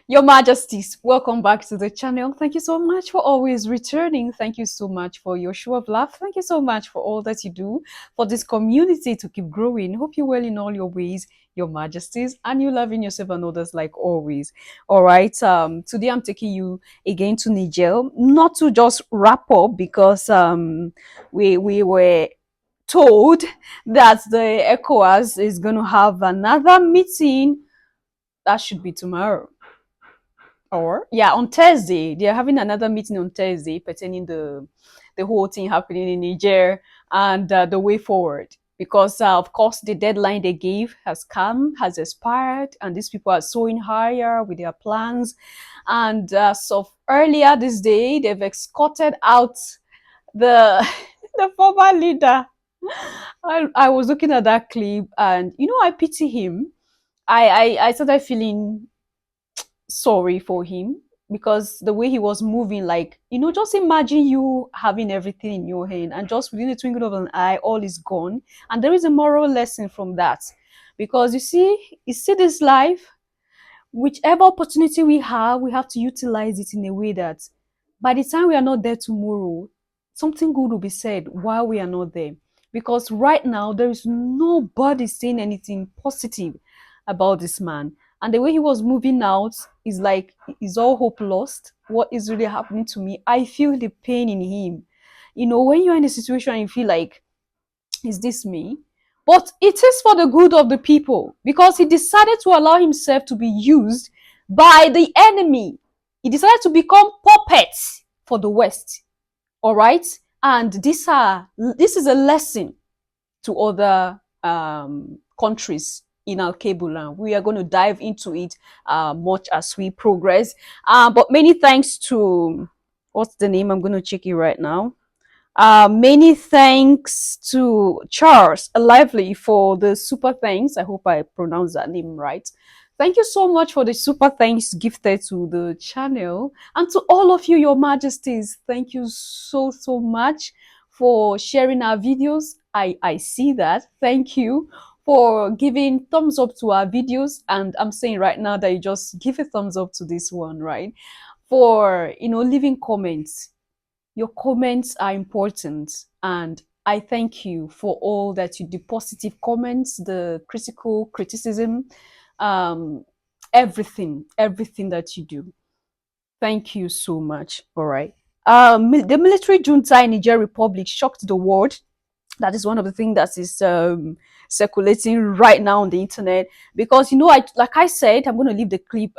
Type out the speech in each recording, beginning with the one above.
Your Majesties, welcome back to the channel. Thank you so much for always returning. Thank you so much for your show of love. Thank you so much for all that you do for this community to keep growing. Hope you're well in all your ways, Your Majesties, and you loving yourself and others like always. All right. Today I'm taking you again to Niger, not to just wrap up because we were told that the ECOWAS is going to have another meeting. That should be tomorrow. Or yeah, on Thursday they're having another meeting on Thursday pertaining the whole thing happening in Niger and the way forward. Because of course the deadline they gave has come, has expired, and these people are soaring higher with their plans. And so earlier this day they've escorted out the the former leader. I was looking at that clip, and I pity him. I started feeling sorry for him because the way he was moving, like, just imagine you having everything in your hand and just within the twinkle of an eye, all is gone. And there is a moral lesson from that because you see this life, whichever opportunity we have to utilize it in a way that by the time we are not there tomorrow, something good will be said while we are not there. Because right now, there is nobody saying anything positive about this man. And the way he was moving out is like, is all hope lost? What is really happening to me? I feel the pain in him. When you're in a situation and you feel like, is this me? But it is for the good of the people because he decided to allow himself to be used by the enemy. He decided to become puppets for the West. All right. And this is a lesson to other countries in Al Kabulan. We are going to dive into it much as we progress. But many thanks to, what's the name? I'm going to check it right now. Many thanks to Charles Lively for the super thanks. I hope I pronounced that name right. Thank you so much for the super thanks gifted to the channel. And to all of you, Your Majesties, thank you so much for sharing our videos. I see that. Thank you for giving thumbs up to our videos. And I'm saying right now that you just give a thumbs up to this one, right? For, leaving comments. Your comments are important, and I thank you for all that you, the positive comments, the critical criticism, um, everything that you do. Thank you so much. All right. The military junta in Niger Republic shocked the world. That is one of the things that is circulating right now on the internet because like I said, I'm going to leave the clip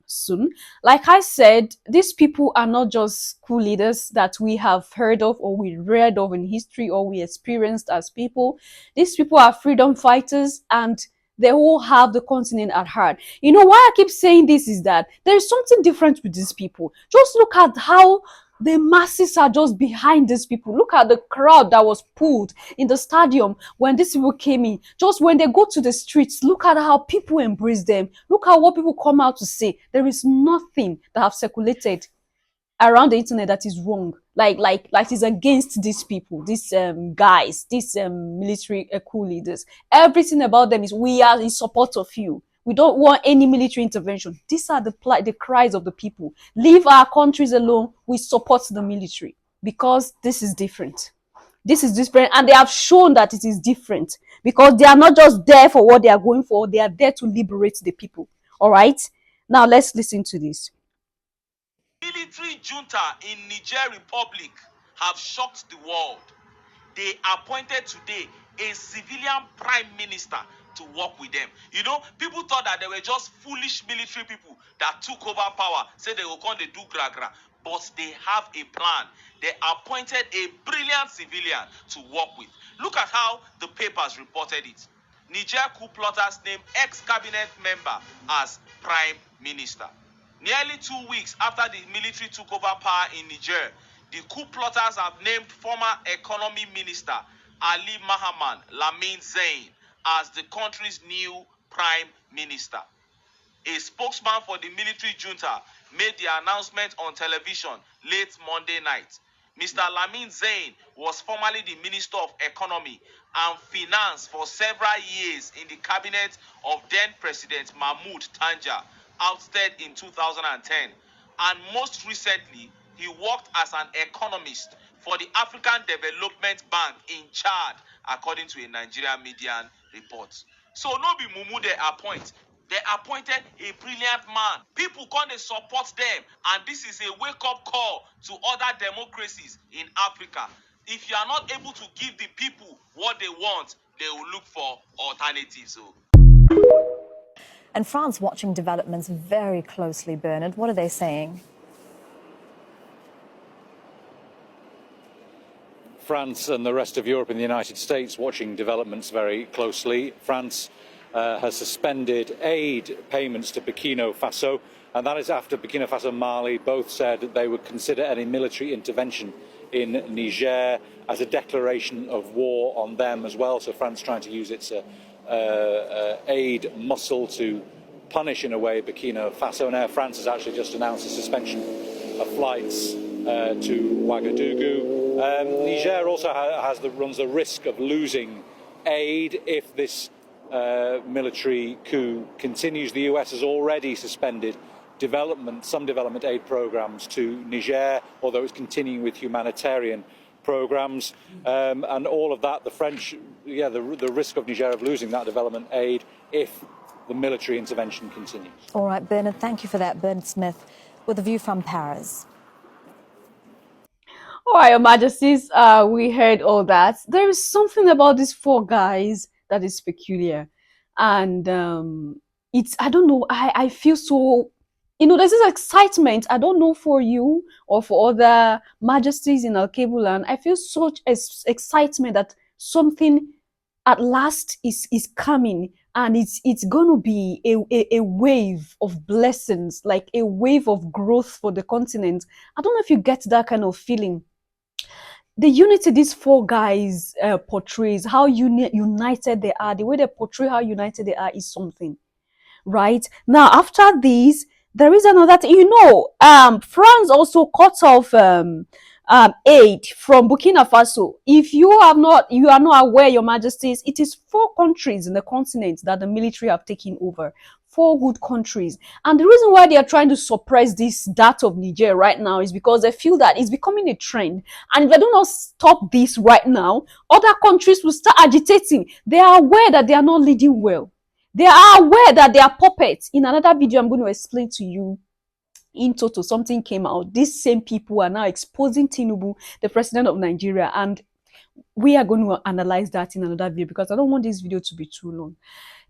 soon. Like I said, these people are not just school leaders that we have heard of or we read of in history or we experienced as people. These people are freedom fighters, and they all have the continent at heart. Why I keep saying this is that there is something different with these people. Just look at how the masses are just behind these people. Look at the crowd that was pulled in the stadium when these people came in. Just when they go to the streets, look at how people embrace them. Look at what people come out to say. There is nothing that have circulated around the internet that is wrong, like is against these people, these guys, these military coup leaders. Everything about them is, we are in support of you. We don't want any military intervention. These are the cries of the people. Leave our countries alone. We support the military because this is different. This is different, and they have shown that it is different because they are not just there for what they are going for. They are there to liberate the people. All right. Now let's listen to this. Military junta in Niger Republic have shocked the world. They appointed today a civilian prime minister to work with them. People thought that they were just foolish military people that took over power, said they will come to do gra. But they have a plan. They appointed a brilliant civilian to work with. Look at how the papers reported it. Niger coup plotters named ex-cabinet member as prime minister. Nearly 2 weeks after the military took over power in Niger, the coup plotters have named former economy minister Ali Mahaman Lamin Zain as the country's new prime minister. A spokesman for the military junta made the announcement on television late Monday night. Mr. Lamin Zain was formerly the Minister of Economy and Finance for several years in the cabinet of then President Mahmoud Tanja ousted in 2010, and most recently, he worked as an economist for the African Development Bank in Chad, according to a Nigerian media report. So no be mumu they appoint. They appointed a brilliant man. People come to support them, and this is a wake-up call to other democracies in Africa. If you are not able to give the people what they want, they will look for alternatives. And France watching developments very closely, Bernard. What are they saying? France and the rest of Europe and the United States watching developments very closely. France has suspended aid payments to Burkina Faso, and that is after Burkina Faso and Mali both said that they would consider any military intervention in Niger as a declaration of war on them as well. So France trying to use its aid muscle to punish, in a way, Burkina Faso. And Air France has actually just announced a suspension of flights to Ouagadougou. Niger also runs the risk of losing aid if this military coup continues. The US has already suspended some development aid programs to Niger, although it's continuing with humanitarian programs, and all of that, the risk of Niger of losing that development aid if the military intervention continues. All right, Bernard, thank you for that. Bernard Smith with a view from Paris. All right, Your Majesties, we heard all that. There is something about these four guys that is peculiar. And I don't know, I feel so, there's this excitement. I don't know for you or for other majesties in Al-Cable land. I feel such excitement that something at last is coming, and it's going to be a wave of blessings, like a wave of growth for the continent. I don't know if you get that kind of feeling. The unity these four guys portrays, how united they are, the way they portray how united they are is something, right? Now, after this, there is another thing. France also cut off aid from Burkina Faso. If you are not aware, Your Majesties, it is 4 countries in the continent that the military have taken over. 4 good countries. And the reason why they are trying to suppress that of Niger right now is because they feel that it's becoming a trend. And if they do not stop this right now, other countries will start agitating. They are aware that they are not leading well. They are aware that they are puppets. In another video, I'm going to explain to you in total, something came out. These same people are now exposing Tinubu, the president of Nigeria, and we are going to analyze that in another video because I don't want this video to be too long.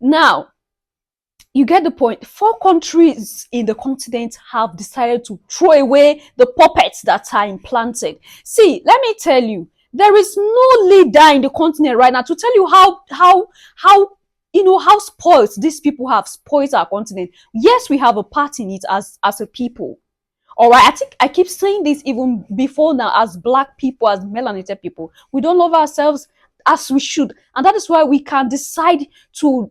Now, you get the point. 4 countries in the continent have decided to throw away the puppets that are implanted. See, let me tell you, there is no leader in the continent right now to tell you how spoiled these people have spoiled our continent. Yes, we have a part in it as a people. All right, I think I keep saying this even before now, as black people, as melanated people, we don't love ourselves as we should, and that is why we can decide to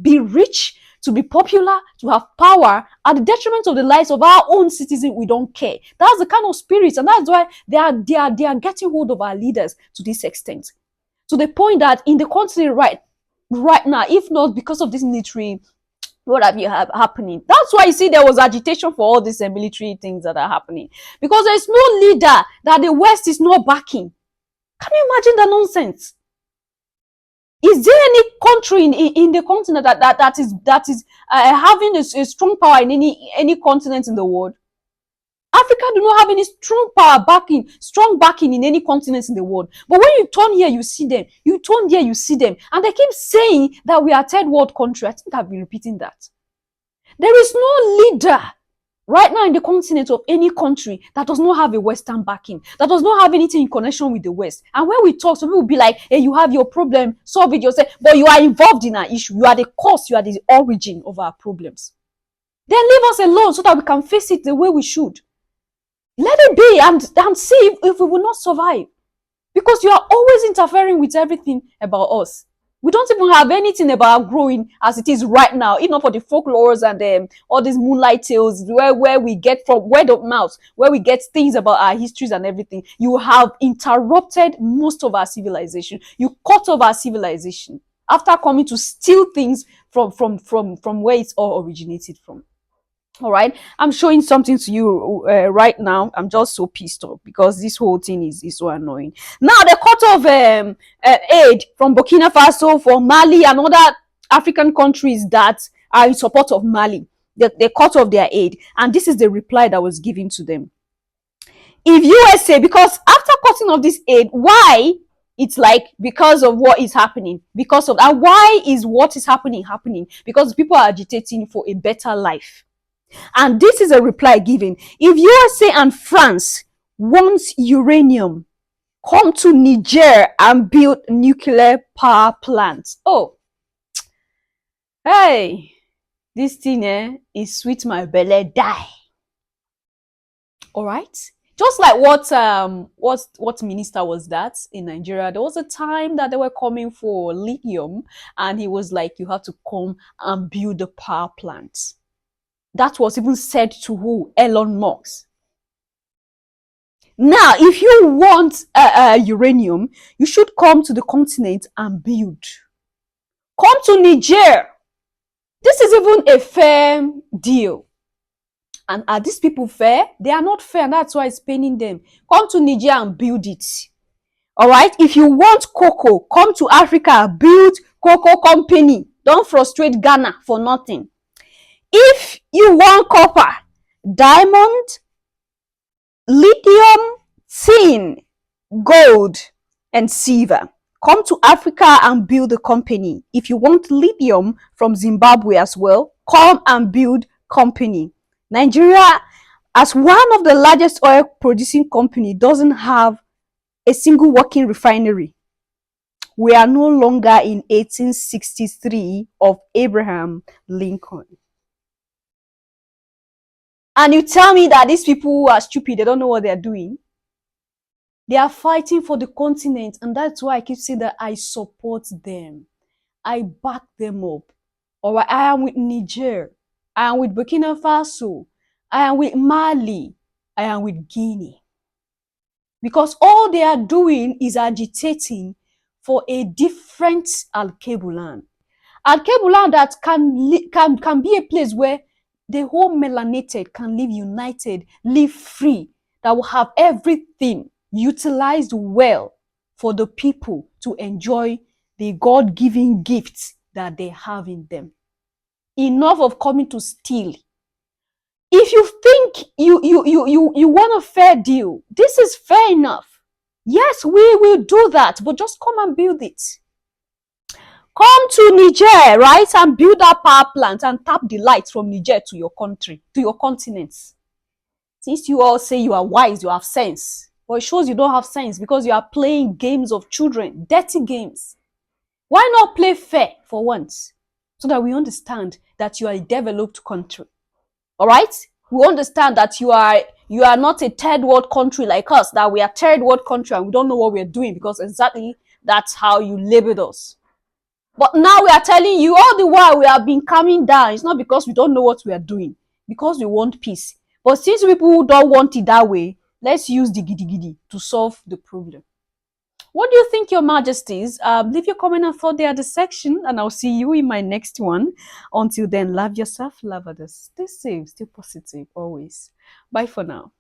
be rich, to be popular, to have power at the detriment of the lives of our own citizens. We don't care. That's the kind of spirit, and that's why they are getting hold of our leaders to this extent, to the point that in the continent right now, if not because of this military, what have you happening? That's why you see there was agitation for all these military things that are happening, because there is no leader that the West is not backing. Can you imagine the nonsense? Is there any country in the continent that is having a strong power in any continent in the world? Africa do not have any strong backing in any continent in the world. But when you turn here, you see them. You turn there, you see them. And they keep saying that we are a third world country. I think I've been repeating that. There is no leader right now in the continent of any country that does not have a Western backing, that does not have anything in connection with the West. And when we talk, some people will be like, hey, you have your problem, solve it yourself, but you are involved in our issue. You are the cause, you are the origin of our problems. Then leave us alone so that we can face it the way we should. Let it be and see if we will not survive. Because you are always interfering with everything about us. We don't even have anything about growing as it is right now, even for the folklores and all these moonlight tales where we get from word of mouth, where we get things about our histories and everything. You have interrupted most of our civilization. You cut off our civilization after coming to steal things from where it's all originated from. All right, I'm showing something to you right now. I'm just so pissed off because this whole thing is so annoying. Now the cut of aid from Burkina Faso, for Mali and other African countries that are in support of Mali, the cut off their aid, and this is the reply that was given to them. If USA, because after cutting off this aid, why? It's like because of what is happening, because of that. Why is what is happening? Because people are agitating for a better life. And this is a reply given. If USA and France wants uranium, come to Niger and build nuclear power plants. Oh, hey, this thing is sweet my belly die. All right. Just like what minister was that in Nigeria? There was a time that they were coming for lithium, and he was like, you have to come and build a power plant. That was even said to who? Elon Musk. Now, if you want uranium, you should come to the continent and build. Come to Niger. This is even a fair deal. And are these people fair? They are not fair, and that's why it's paining them. Come to Niger and build it. All right? If you want cocoa, come to Africa, build cocoa company. Don't frustrate Ghana for nothing. If you want copper, diamond, lithium, tin, gold, and silver, come to Africa and build a company. If you want lithium from Zimbabwe as well, come and build company. Nigeria, as one of the largest oil producing company, doesn't have a single working refinery. We are no longer in 1863 of Abraham Lincoln. And you tell me that these people are stupid, they don't know what they're doing. They are fighting for the continent, and that's why I keep saying that I support them. I back them up. All right, I am with Niger. I am with Burkina Faso. I am with Mali. I am with Guinea. Because all they are doing is agitating for a different Al-Kebulan. Al-Kebulan that can be a place where the whole melanated can live united, live free, that will have everything utilized well for the people to enjoy the God-given gifts that they have in them. Enough of coming to steal. If you think you want a fair deal, this is fair enough. Yes, we will do that, but just come and build it. Come to Niger, right, and build that power plant and tap the lights from Niger to your country, to your continents. Since you all say you are wise, you have sense. But it shows you don't have sense because you are playing games of children, dirty games. Why not play fair for once? So that we understand that you are a developed country. All right? We understand that you are not a third world country like us, that we are third world country and we don't know what we're doing because exactly that's how you labeled us. But now we are telling you all the while we have been calming down. It's not because we don't know what we are doing, because we want peace. But since people who don't want it that way, let's use the gidi to solve the problem. What do you think, Your Majesties? Leave your comment and thought there at the section, and I'll see you in my next one. Until then, love yourself, love others. Stay safe, stay positive, always. Bye for now.